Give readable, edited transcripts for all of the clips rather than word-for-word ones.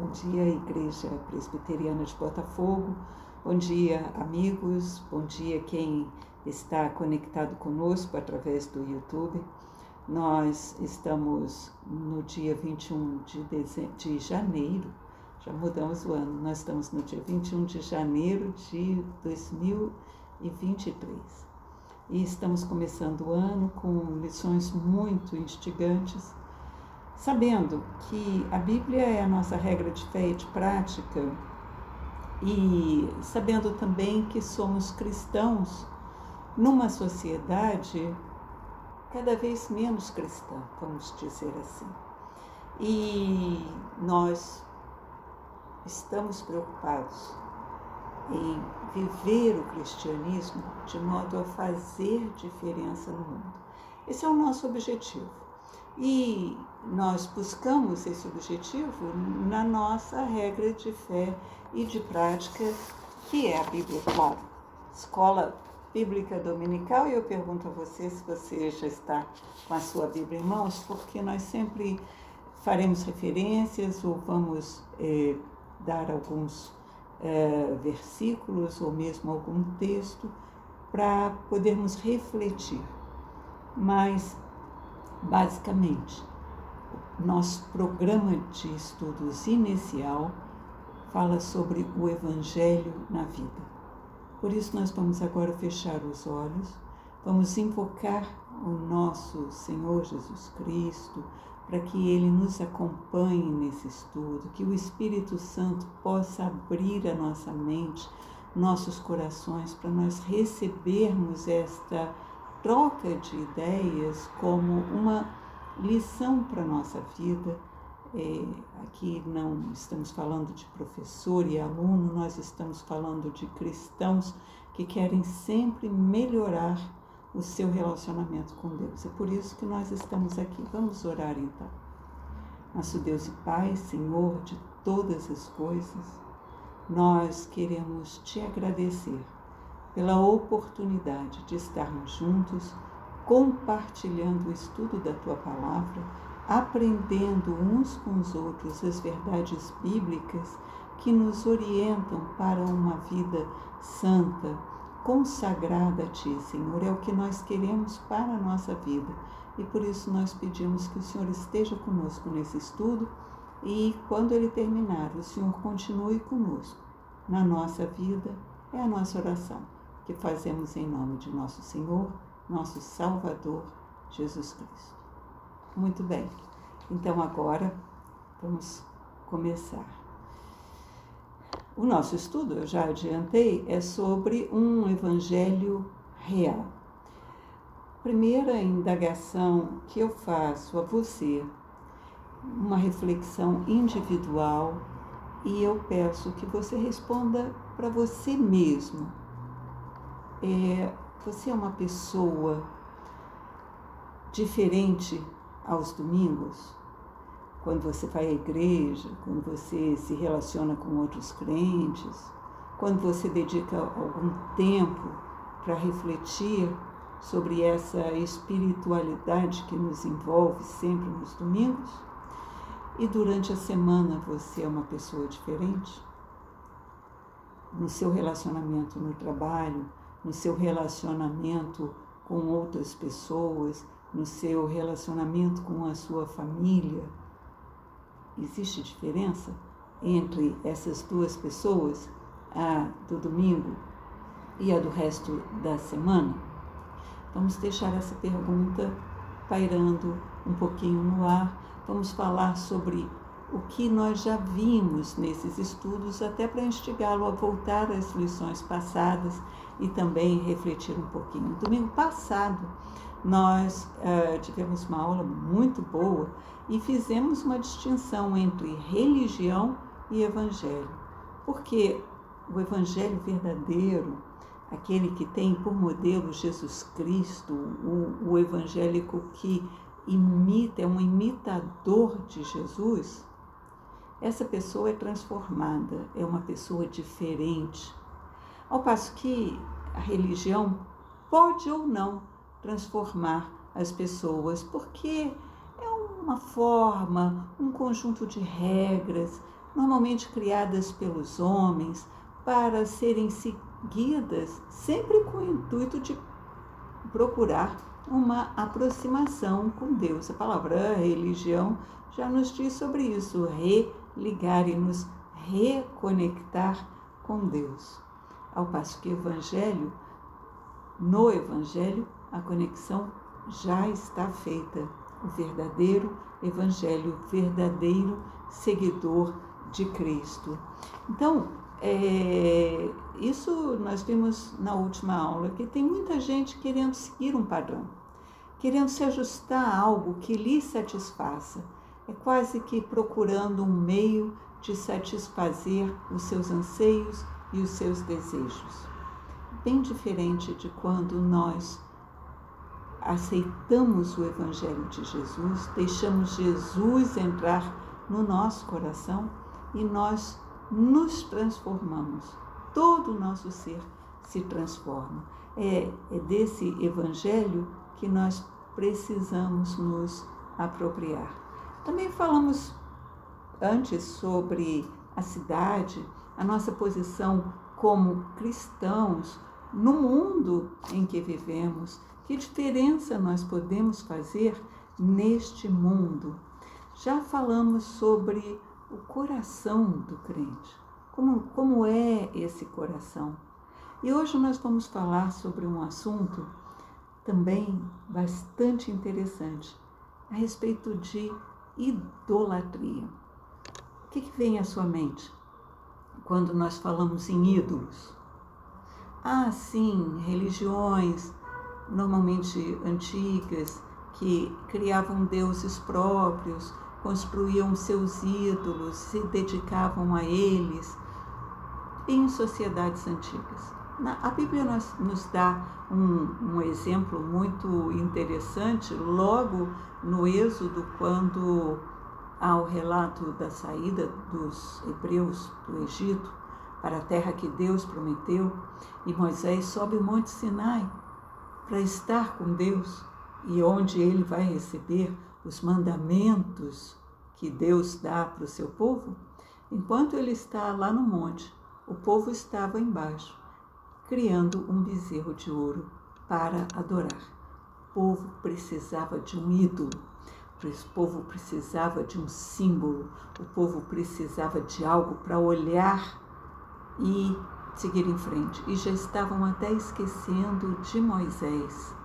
Bom dia, Igreja Presbiteriana de Botafogo. Bom dia, amigos. Bom dia, quem está conectado conosco através do YouTube. Nós estamos no dia 21 de janeiro, já mudamos o ano, nós estamos no dia 21 de janeiro de 2023. E estamos começando o ano com lições muito instigantes, sabendo que a Bíblia é a nossa regra de fé e de prática, e sabendo também que somos cristãos numa sociedade cada vez menos cristã, vamos dizer assim. E nós estamos preocupados em viver o cristianismo de modo a fazer diferença no mundo. Esse é o nosso objetivo. E nós buscamos esse objetivo na nossa regra de fé e de prática, que é a Bíblia, claro. Escola Bíblica Dominical, e eu pergunto a você se você já está com a sua Bíblia em mãos, porque nós sempre faremos referências ou vamos dar alguns versículos ou mesmo algum texto para podermos refletir. Mas, basicamente, nosso programa de estudos inicial fala sobre o Evangelho na vida. Por isso nós vamos agora fechar os olhos, vamos invocar o nosso Senhor Jesus Cristo para que Ele nos acompanhe nesse estudo, que o Espírito Santo possa abrir a nossa mente, nossos corações, para nós recebermos esta troca de ideias como uma lição para a nossa vida. Aqui não estamos falando de professor e aluno, nós estamos falando de cristãos que querem sempre melhorar o seu relacionamento com Deus. É por isso que nós estamos aqui. Vamos orar então. Nosso Deus e Pai, Senhor de todas as coisas, nós queremos te agradecer pela oportunidade de estarmos juntos, compartilhando o estudo da Tua Palavra, aprendendo uns com os outros as verdades bíblicas que nos orientam para uma vida santa, consagrada a Ti, Senhor. É o que nós queremos para a nossa vida. E por isso nós pedimos que o Senhor esteja conosco nesse estudo e, quando ele terminar, o Senhor continue conosco na nossa vida. É a nossa oração que fazemos em nome de nosso Senhor, nosso Salvador, Jesus Cristo. Muito bem, então agora vamos começar. O nosso estudo, eu já adiantei, é sobre um evangelho real. Primeira indagação que eu faço a você, uma reflexão individual, e eu peço que você responda para você mesmo. Você é uma pessoa diferente aos domingos? Quando você vai à igreja, quando você se relaciona com outros crentes, quando você dedica algum tempo para refletir sobre essa espiritualidade que nos envolve sempre nos domingos? E durante a semana você é uma pessoa diferente? No seu relacionamento no trabalho, no seu relacionamento com outras pessoas, no seu relacionamento com a sua família, existe diferença entre essas duas pessoas, a do domingo e a do resto da semana? Vamos deixar essa pergunta pairando um pouquinho no ar. Vamos falar sobre o que nós já vimos nesses estudos, até para instigá-lo a voltar às lições passadas e também refletir um pouquinho. Domingo passado, nós tivemos uma aula muito boa e fizemos uma distinção entre religião e evangelho. Porque o evangelho verdadeiro, aquele que tem por modelo Jesus Cristo, o evangélico que imita, é um imitador de Jesus, essa pessoa é transformada, é uma pessoa diferente. Ao passo que a religião pode ou não transformar as pessoas, porque é uma forma, um conjunto de regras, normalmente criadas pelos homens, para serem seguidas sempre com o intuito de procurar uma aproximação com Deus. A palavra religião já nos diz sobre isso, religar e nos reconectar com Deus. Ao passo que no Evangelho, a conexão já está feita. O verdadeiro Evangelho, verdadeiro seguidor de Cristo. Então, isso nós vimos na última aula, que tem muita gente querendo seguir um padrão, querendo se ajustar a algo que lhe satisfaça. É quase que procurando um meio de satisfazer os seus anseios e os seus desejos. Bem diferente de quando nós aceitamos o Evangelho de Jesus, deixamos Jesus entrar no nosso coração e nós nos transformamos. Todo o nosso ser se transforma. É desse Evangelho que nós precisamos nos apropriar. Também falamos antes sobre a cidade, a nossa posição como cristãos no mundo em que vivemos. Que diferença nós podemos fazer neste mundo? Já falamos sobre o coração do crente. Como é esse coração? E hoje nós vamos falar sobre um assunto também bastante interessante, a respeito de idolatria. O que vem à sua mente quando nós falamos em ídolos? Sim, religiões, normalmente antigas, que criavam deuses próprios, construíam seus ídolos, se dedicavam a eles, em sociedades antigas. A Bíblia nos dá um exemplo muito interessante, logo no Êxodo, quando há o relato da saída dos hebreus do Egito para a terra que Deus prometeu, e Moisés sobe o Monte Sinai para estar com Deus, e onde ele vai receber os mandamentos que Deus dá para o seu povo. Enquanto ele está lá no monte, o povo estava embaixo, criando um bezerro de ouro para adorar. O povo precisava de um ídolo, o povo precisava de um símbolo, o povo precisava de algo para olhar e seguir em frente. E já estavam até esquecendo de Moisés.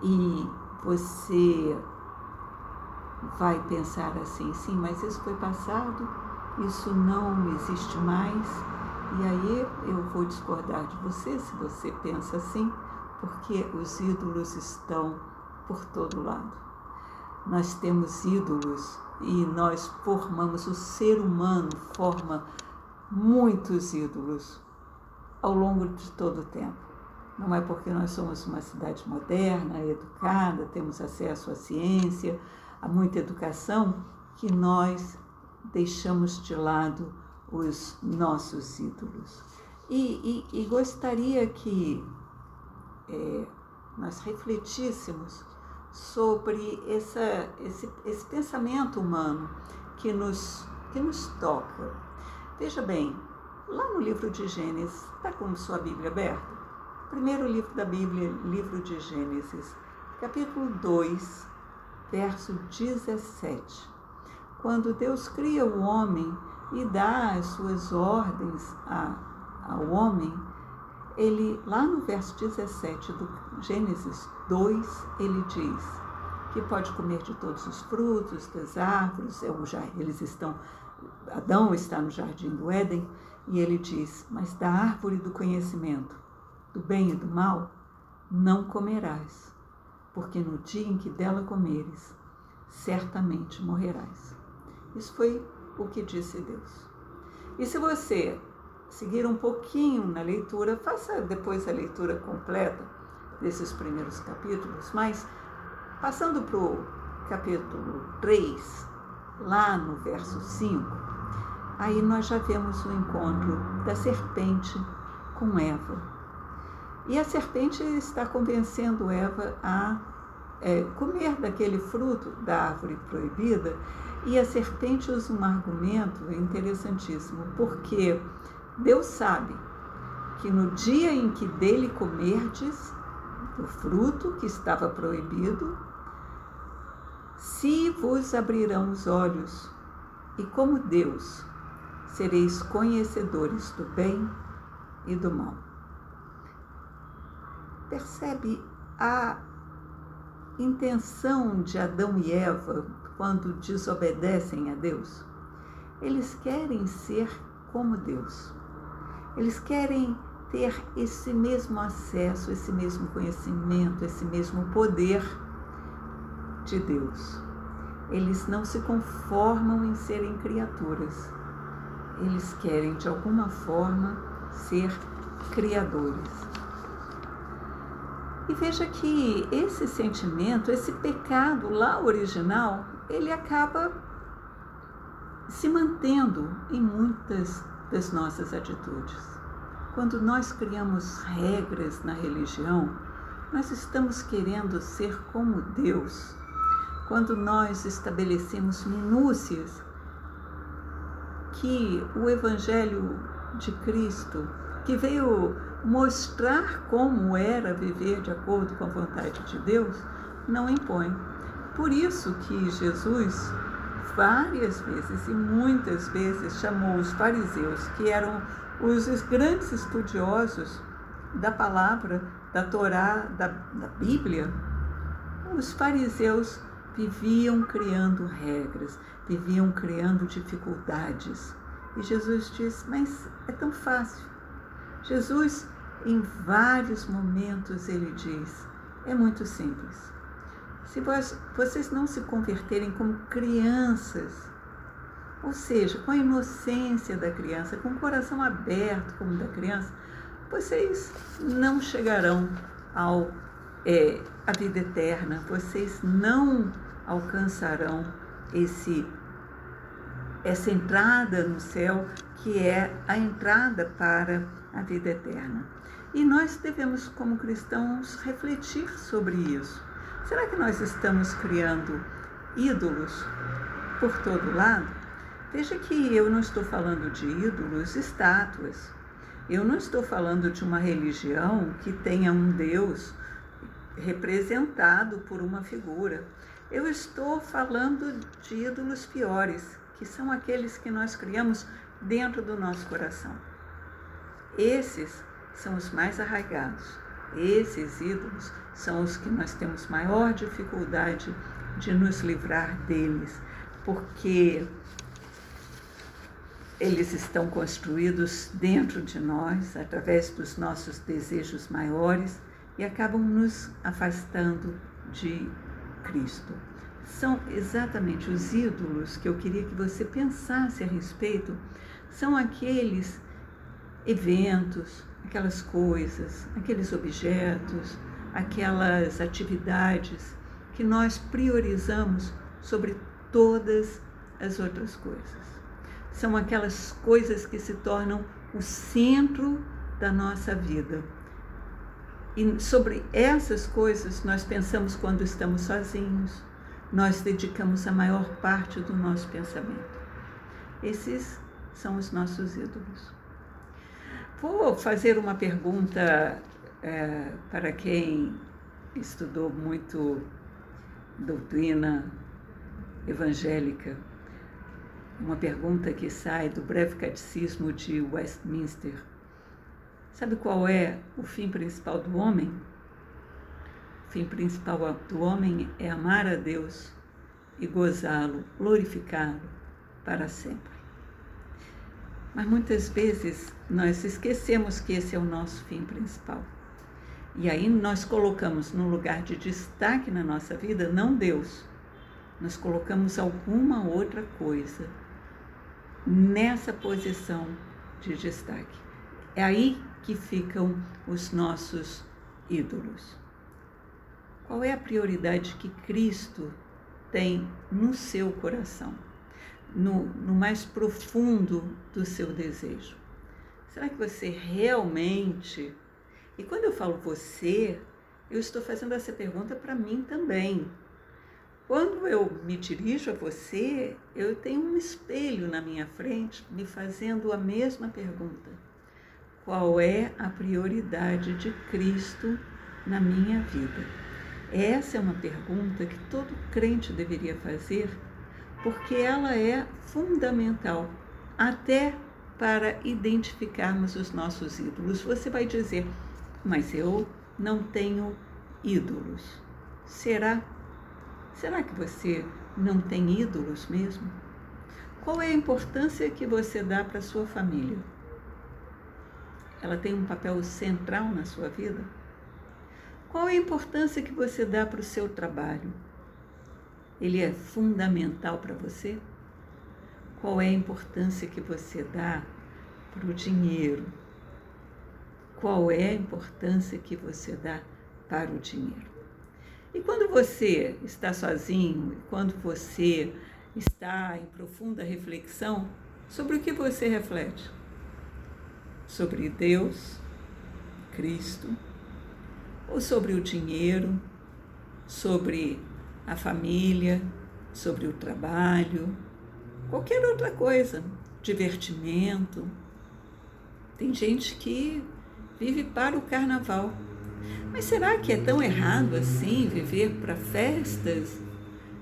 E você vai pensar assim, sim, mas isso foi passado, isso não existe mais. E aí eu vou discordar de você, se você pensa assim, porque os ídolos estão por todo lado. Nós temos ídolos e nós formamos, o ser humano forma muitos ídolos ao longo de todo o tempo. Não é porque nós somos uma cidade moderna, educada, temos acesso à ciência, a muita educação, que nós deixamos de lado os nossos ídolos. E gostaria que nós refletíssemos sobre esse pensamento humano que nos toca. Veja bem, lá no livro de Gênesis, está com sua Bíblia aberta? Primeiro livro da Bíblia, livro de Gênesis, capítulo 2, verso 17. Quando Deus cria o homem e dá as suas ordens ao homem, ele, lá no verso 17 do Gênesis 2, ele diz que pode comer de todos os frutos das árvores. Adão está no jardim do Éden, e ele diz, mas da árvore do conhecimento, do bem e do mal, não comerás, porque no dia em que dela comeres, certamente morrerás. Isso foi o que disse Deus. E se você seguir um pouquinho na leitura, faça depois a leitura completa desses primeiros capítulos, mas passando para o capítulo 3, lá no verso 5, aí nós já vemos o encontro da serpente com Eva. E a serpente está convencendo Eva a comer daquele fruto da árvore proibida, E a serpente usa um argumento interessantíssimo, porque Deus sabe que no dia em que dele comerdes do fruto que estava proibido, se vos abrirão os olhos, e como Deus, sereis conhecedores do bem e do mal. Percebe a intenção de Adão e Eva quando desobedecem a Deus? Eles querem ser como Deus. Eles querem ter esse mesmo acesso, esse mesmo conhecimento, esse mesmo poder de Deus. Eles não se conformam em serem criaturas. Eles querem, de alguma forma, ser criadores. E veja que esse sentimento, esse pecado lá original, ele acaba se mantendo em muitas das nossas atitudes. Quando nós criamos regras na religião, nós estamos querendo ser como Deus. Quando nós estabelecemos minúcias que o Evangelho de Cristo, que veio mostrar como era viver de acordo com a vontade de Deus, não impõe. Por isso que Jesus várias vezes e muitas vezes chamou os fariseus, que eram os grandes estudiosos da palavra, da Torá, da Bíblia. Os fariseus viviam criando regras, viviam criando dificuldades. E Jesus diz, mas é tão fácil. Jesus, em vários momentos, ele diz, é muito simples. Se vocês não se converterem como crianças, ou seja, com a inocência da criança, com o coração aberto como da criança, vocês não chegarão à vida eterna, vocês não alcançarão essa entrada no céu, que é a entrada para a vida eterna. E nós devemos, como cristãos, refletir sobre isso. Será que nós estamos criando ídolos por todo lado? Veja que eu não estou falando de ídolos, estátuas. Eu não estou falando de uma religião que tenha um Deus representado por uma figura. Eu estou falando de ídolos piores, que são aqueles que nós criamos dentro do nosso coração. Esses são os mais arraigados. Esses ídolos são os que nós temos maior dificuldade de nos livrar deles, porque eles estão construídos dentro de nós, através dos nossos desejos maiores, e acabam nos afastando de Cristo. São exatamente os ídolos que eu queria que você pensasse a respeito, são aqueles eventos, aquelas coisas, aqueles objetos, aquelas atividades que nós priorizamos sobre todas as outras coisas. São aquelas coisas que se tornam o centro da nossa vida. E sobre essas coisas nós pensamos quando estamos sozinhos, nós dedicamos a maior parte do nosso pensamento. Esses são os nossos ídolos. Vou fazer uma pergunta para quem estudou muito doutrina evangélica. Uma pergunta que sai do Breve Catecismo de Westminster. Sabe qual é o fim principal do homem? O fim principal do homem é amar a Deus e gozá-lo, glorificá-lo para sempre. Mas muitas vezes nós esquecemos que esse é o nosso fim principal. E aí nós colocamos no lugar de destaque na nossa vida, não Deus, nós colocamos alguma outra coisa nessa posição de destaque. É aí que ficam os nossos ídolos. Qual é a prioridade que Cristo tem no seu coração, no mais profundo do seu desejo? Será que você realmente... E quando eu falo você, eu estou fazendo essa pergunta para mim também. Quando eu me dirijo a você, eu tenho um espelho na minha frente me fazendo a mesma pergunta. Qual é a prioridade de Cristo na minha vida? Essa é uma pergunta que todo crente deveria fazer, porque ela é fundamental, até para identificarmos os nossos ídolos. Você vai dizer, mas eu não tenho ídolos. Será? Será que você não tem ídolos mesmo? Qual é a importância que você dá para a sua família? Ela tem um papel central na sua vida? Qual é a importância que você dá para o seu trabalho? Ele é fundamental para você? Qual é a importância que você dá para o dinheiro? Qual é a importância que você dá para o dinheiro? E quando você está sozinho, quando você está em profunda reflexão, sobre o que você reflete? Sobre Deus, Cristo, ou sobre o dinheiro, sobre a família, sobre o trabalho, qualquer outra coisa, divertimento. Tem gente que vive para o carnaval. Mas será que é tão errado assim viver para festas?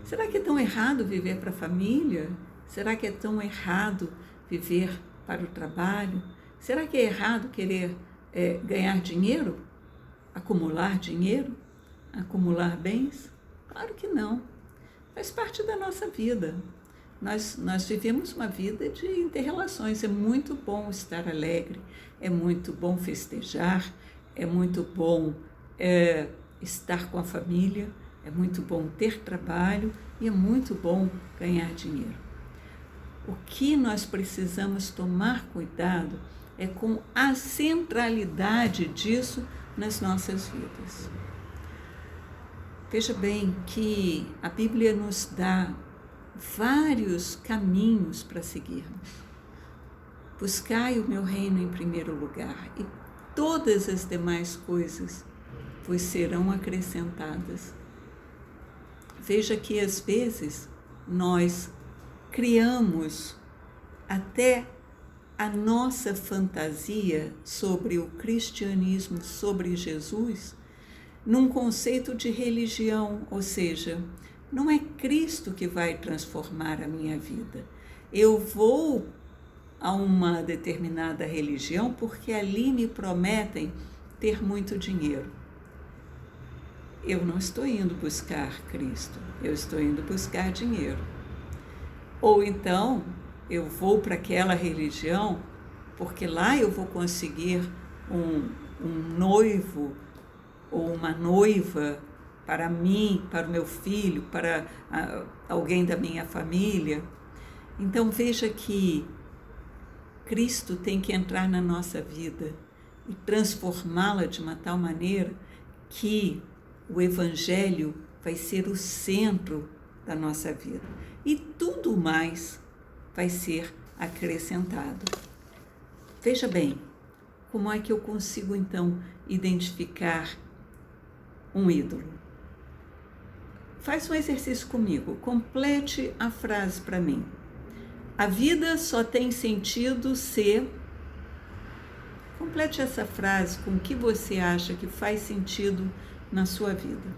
Será que é tão errado viver para a família? Será que é tão errado viver para o trabalho? Será que é errado querer ganhar dinheiro? Acumular dinheiro? Acumular bens? Claro que não. Faz parte da nossa vida. Nós vivemos uma vida de interrelações. É muito bom estar alegre, é muito bom festejar, é muito bom estar com a família, é muito bom ter trabalho e é muito bom ganhar dinheiro. O que nós precisamos tomar cuidado é com a centralidade disso nas nossas vidas. Veja bem que a Bíblia nos dá vários caminhos para seguirmos. Buscai o meu reino em primeiro lugar e todas as demais coisas vos serão acrescentadas. Veja que às vezes nós criamos até a nossa fantasia sobre o cristianismo, sobre Jesus, num conceito de religião, ou seja, não é Cristo que vai transformar a minha vida. Eu vou a uma determinada religião porque ali me prometem ter muito dinheiro. Eu não estou indo buscar Cristo, eu estou indo buscar dinheiro. Ou então, eu vou para aquela religião porque lá eu vou conseguir um noivo ou uma noiva para mim, para o meu filho, para alguém da minha família. Então veja que Cristo tem que entrar na nossa vida e transformá-la de uma tal maneira que o Evangelho vai ser o centro da nossa vida. E tudo mais vai ser acrescentado. Veja bem, como é que eu consigo então identificar um ídolo? Faz um exercício comigo, complete a frase para mim. A vida só tem sentido se... Complete essa frase com o que você acha que faz sentido na sua vida.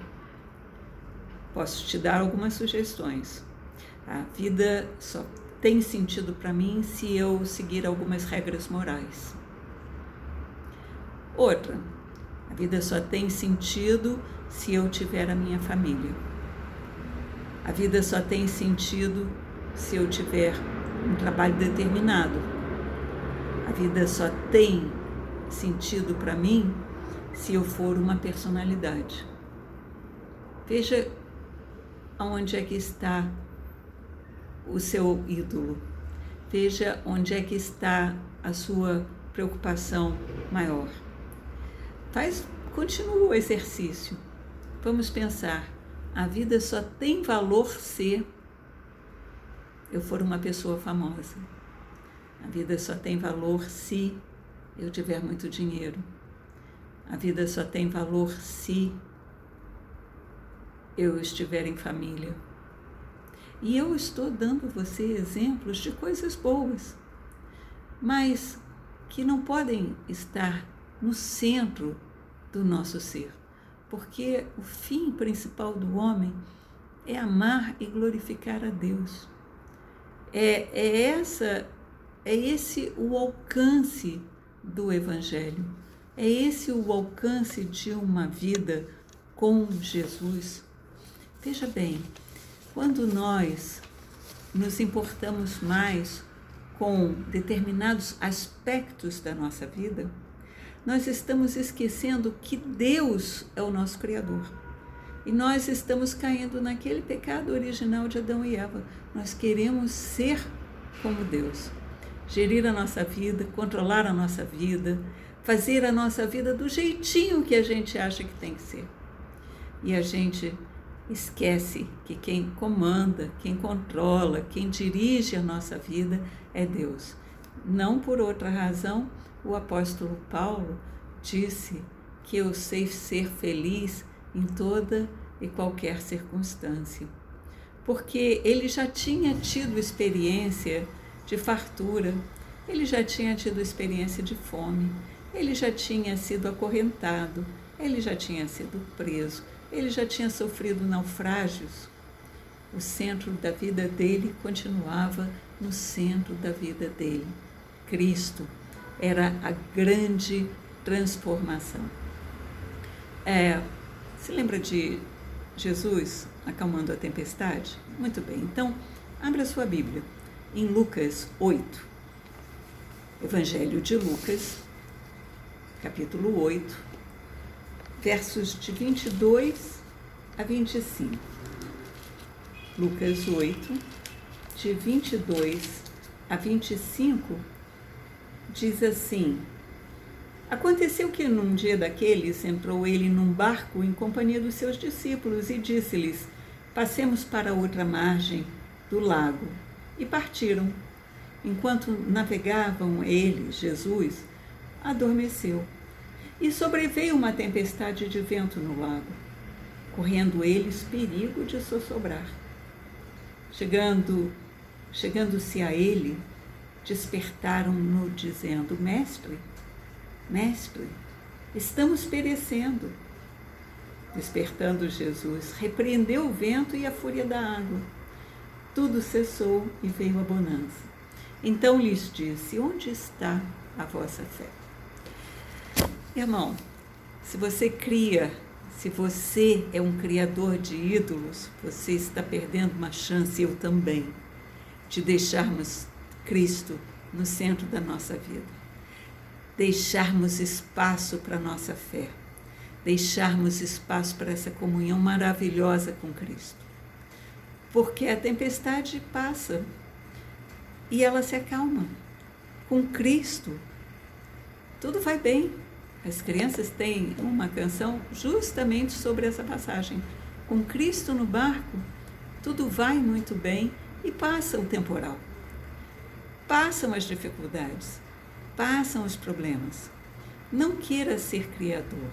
Posso te dar algumas sugestões. A vida só tem sentido para mim se eu seguir algumas regras morais. Outra, a vida só tem sentido se eu tiver a minha família. A vida só tem sentido se eu tiver um trabalho determinado. A vida só tem sentido para mim se eu for uma personalidade. Veja onde é que está o seu ídolo. Veja onde é que está a sua preocupação maior. Continua o exercício. Vamos pensar, a vida só tem valor se eu for uma pessoa famosa. A vida só tem valor se eu tiver muito dinheiro. A vida só tem valor se eu estiver em família. E eu estou dando a você exemplos de coisas boas, mas que não podem estar no centro do nosso ser, porque o fim principal do homem é amar e glorificar a Deus. É esse o alcance do Evangelho, é esse o alcance de uma vida com Jesus. Veja bem, quando nós nos importamos mais com determinados aspectos da nossa vida, nós estamos esquecendo que Deus é o nosso Criador. E nós estamos caindo naquele pecado original de Adão e Eva. Nós queremos ser como Deus, gerir a nossa vida, controlar a nossa vida, fazer a nossa vida do jeitinho que a gente acha que tem que ser. E a gente esquece que quem comanda, quem controla, quem dirige a nossa vida é Deus. Não por outra razão, o apóstolo Paulo disse que eu sei ser feliz em toda e qualquer circunstância, porque ele já tinha tido experiência de fartura, ele já tinha tido experiência de fome, ele já tinha sido acorrentado, ele já tinha sido preso, ele já tinha sofrido naufrágios. O centro da vida dele continuava no centro da vida dele. Cristo era a grande transformação. Se lembra de Jesus acalmando a tempestade? Muito bem, então abra sua Bíblia em Lucas 8, Evangelho de Lucas, capítulo 8, versos de 22 a 25. Lucas 8, de 22 a 25, diz assim: Aconteceu que num dia daqueles entrou ele num barco em companhia dos seus discípulos e disse-lhes: Passemos para outra margem do lago. E partiram. Enquanto navegavam ele, Jesus, adormeceu. E sobreveio uma tempestade de vento no lago, correndo eles perigo de sossobrar. Chegando-se a ele, despertaram-no dizendo: Mestre, estamos perecendo. Despertando Jesus, repreendeu o vento e a fúria da água. Tudo cessou e veio a bonança. Então lhes disse: Onde está a vossa fé? Irmão, se você é um criador de ídolos, você está perdendo uma chance, eu também, de deixarmos Cristo no centro da nossa vida. Deixarmos espaço para a nossa fé, deixarmos espaço para essa comunhão maravilhosa com Cristo. Porque a tempestade passa e ela se acalma. Com Cristo, tudo vai bem. As crianças têm uma canção justamente sobre essa passagem. Com Cristo no barco, tudo vai muito bem e passa o temporal. Passam as dificuldades. Passam os problemas. Não queira ser criador.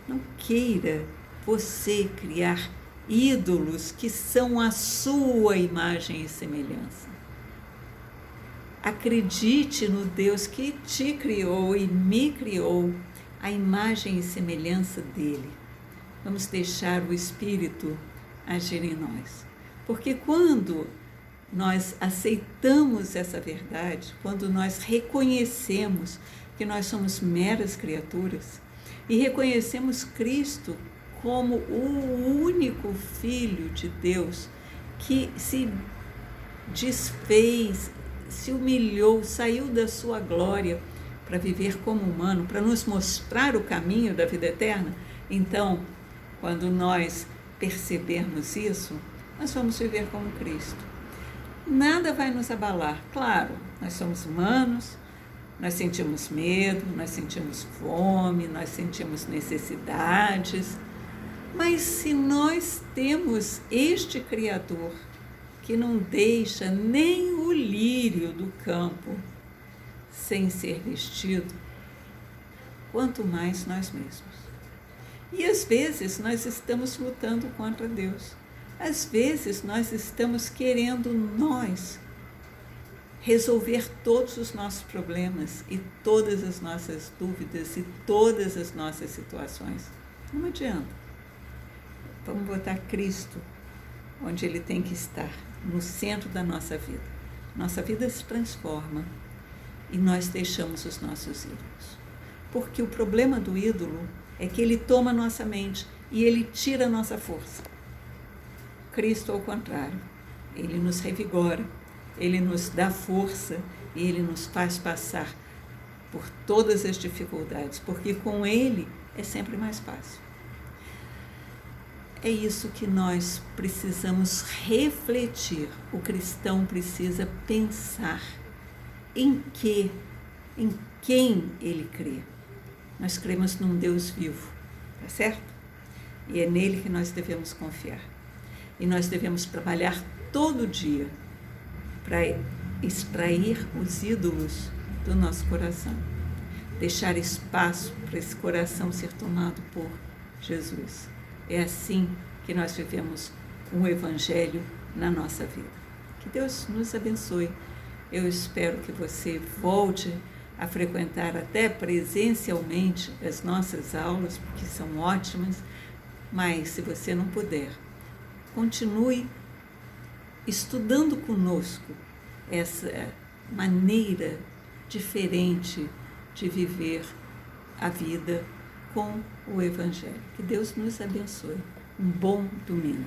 Não queira você criar ídolos que são a sua imagem e semelhança. Acredite no Deus que te criou e me criou, a imagem e semelhança dele. Vamos deixar o Espírito agir em nós. Porque quando nós aceitamos essa verdade, quando nós reconhecemos que nós somos meras criaturas e reconhecemos Cristo como o único Filho de Deus que se desfez, se humilhou, saiu da sua glória para viver como humano, para nos mostrar o caminho da vida eterna, então, quando nós percebermos isso, nós vamos viver como Cristo. Nada vai nos abalar. Claro, nós somos humanos, nós sentimos medo, nós sentimos fome, nós sentimos necessidades, mas se nós temos este Criador que não deixa nem o lírio do campo sem ser vestido, quanto mais nós mesmos. E às vezes nós estamos lutando contra Deus. Às vezes nós estamos querendo resolver todos os nossos problemas e todas as nossas dúvidas e todas as nossas situações. Não adianta. Vamos botar Cristo onde Ele tem que estar, no centro da nossa vida. Nossa vida se transforma e nós deixamos os nossos ídolos. Porque o problema do ídolo é que ele toma a nossa mente e ele tira a nossa força. Cristo, ao contrário, Ele nos revigora, Ele nos dá força e Ele nos faz passar por todas as dificuldades, porque com Ele é sempre mais fácil. É isso que nós precisamos refletir. O cristão precisa pensar em quem ele crê. Nós cremos num Deus vivo, tá certo? E é nele que nós devemos confiar. E nós devemos trabalhar todo dia para extrair os ídolos do nosso coração. Deixar espaço para esse coração ser tomado por Jesus. É assim que nós vivemos o Evangelho na nossa vida. Que Deus nos abençoe. Eu espero que você volte a frequentar até presencialmente as nossas aulas, porque são ótimas, mas se você não puder, continue estudando conosco essa maneira diferente de viver a vida com o Evangelho. Que Deus nos abençoe. Um bom domingo.